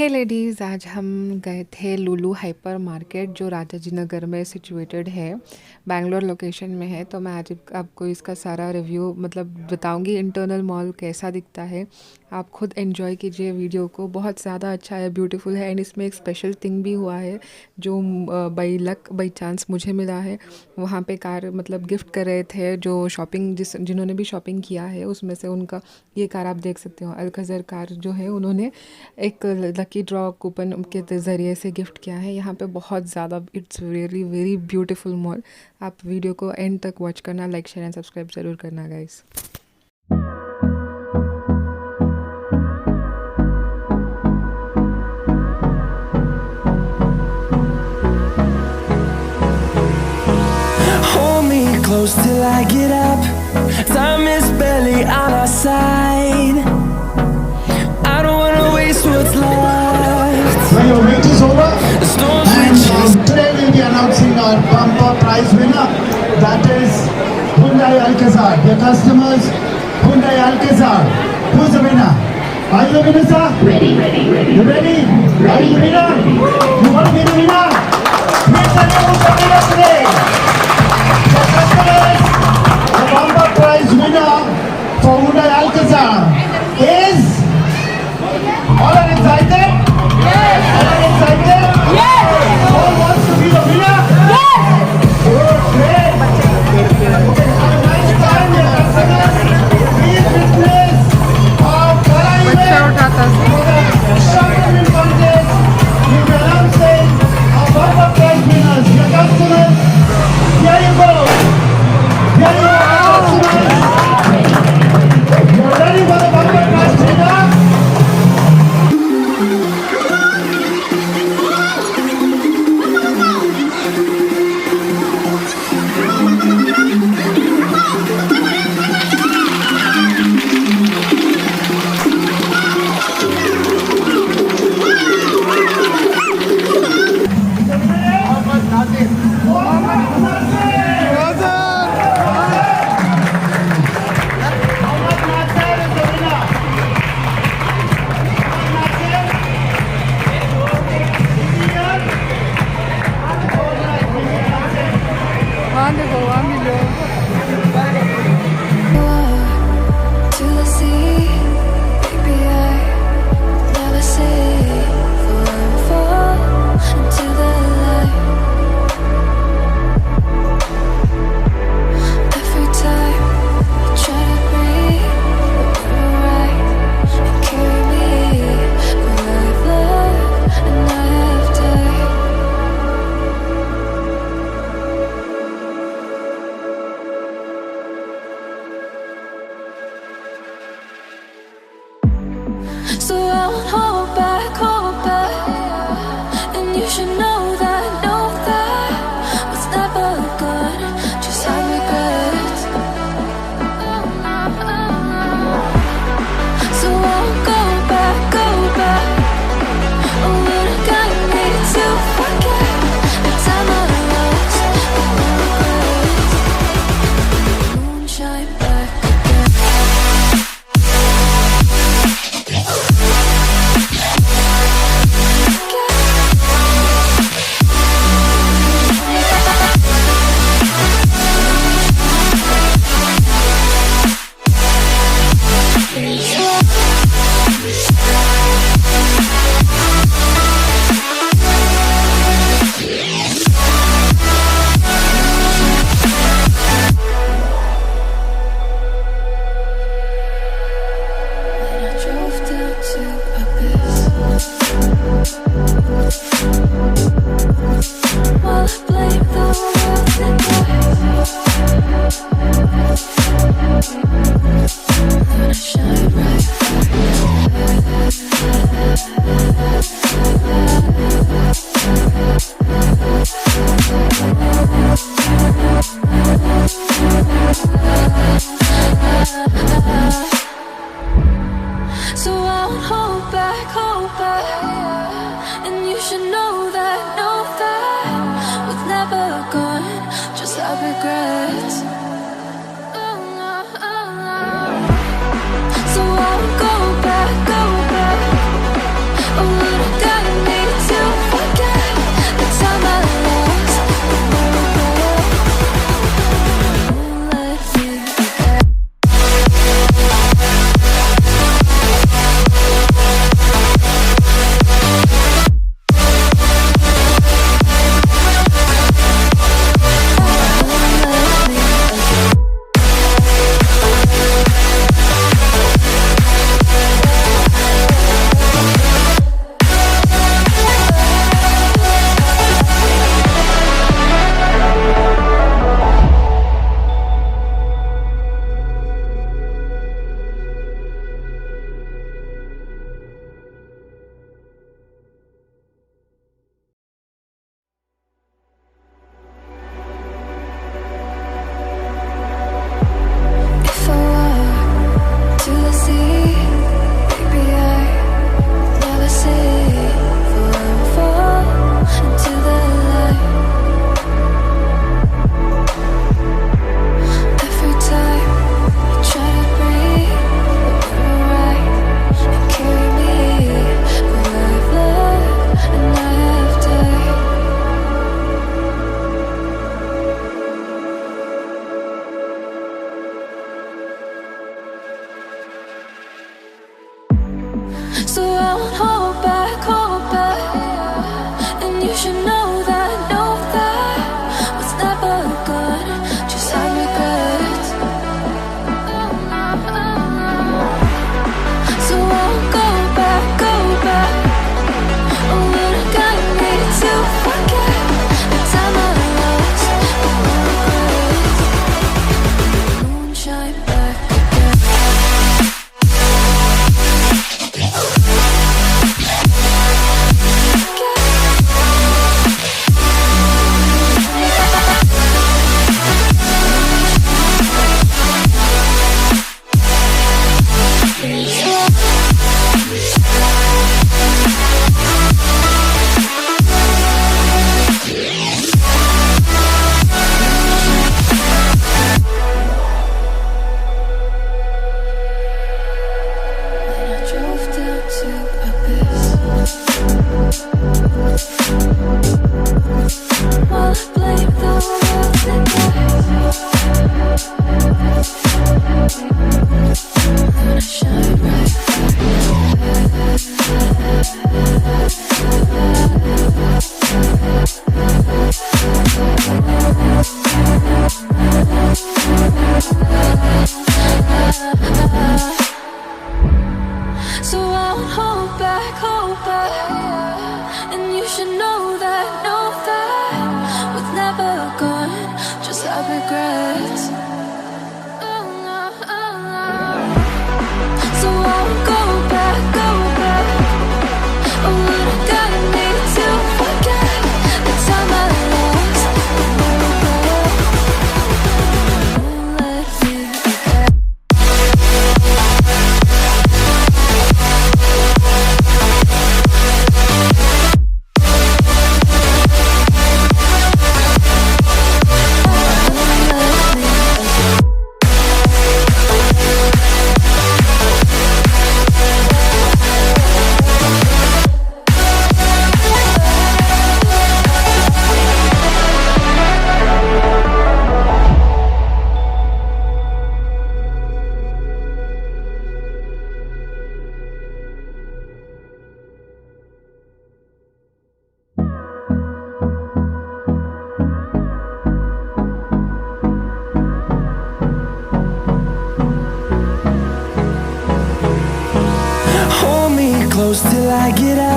हे ladies, आज हम गए थे लुलू हाइपर मार्केट जो राजाजीनगर में सिचुएटेड है, बैंगलोर लोकेशन में है। तो मैं आज आपको इसका सारा रिव्यू बताऊंगी, इंटरनल मॉल कैसा दिखता है। आप खुद एंजॉय कीजिए वीडियो को, बहुत ज़्यादा अच्छा है, ब्यूटीफुल है। एंड इसमें एक स्पेशल थिंग भी हुआ है जो बाई लक बाई चांस मुझे मिला है। वहाँ पे कार गिफ्ट कर रहे थे जो शॉपिंग जिन्होंने भी शॉपिंग किया है उसमें से उनका ये कार आप देख सकते हो, अलखज़र कार जो है उन्होंने एक लकी ड्रॉ कूपन के ज़रिए से गिफ्ट किया है। यहाँ पे बहुत ज़्यादा it's really very beautiful mall. आप वीडियो को एंड तक वॉच करना, लाइक शेयर एंड सब्सक्राइब ज़रूर करना guys. Hold me close till I get up. Time is barely on our side. I don't wanna waste what's left. So your wait is over, The storms we and chase. today we'll be announcing our bumper prize winner. That is Hyundai Alcazar. Dear customers, Hyundai Alcazar. Who's the winner? Are you the winner, sir? Ready. You ready? Are you the winner? You want to be the winner? Please tell me who's the winner today. Dear customers, the bumper prize winner for Hyundai Alcazar is. All are excited? Yes! All are excited? Yes! All wants to be the winner? Yes! Oh, great! Have a nice time, dear customers. Please witness our short-term contest. We will announcing our bumper prize winners. Dear customers, here you go. Here you go, customers. You're ready for the bumper prize winner? To the sea, baby, I never say fall into the light. Every time I try to breathe, but you're right and carry me. For I've loved and I have died. So I won't hold back, and you should know that what's never good just have regrets. So I won't go back, oh, but I got me to forget the time I lost with no regrets. Moonshine back again. When I drove down to Abyss, while I blame the world and then I shine right So I won't hold back, and you should know that was never gone, just have regrets. So I won't go back, oh, but I I won't hold back, and you should know that what's never good just have regrets. So I won't go back. Oh, but I gotta need to forget the time I lost with no regrets. Moonshine back again. I drove down to Abyss while I blame the world then I shine right so I won't hold back, and you should know that what's never gone just have regrets. So I won't go back. Oh, but I gotta need to forget the time I lost with no regret. Won't let me forget. Hold me close till I get up.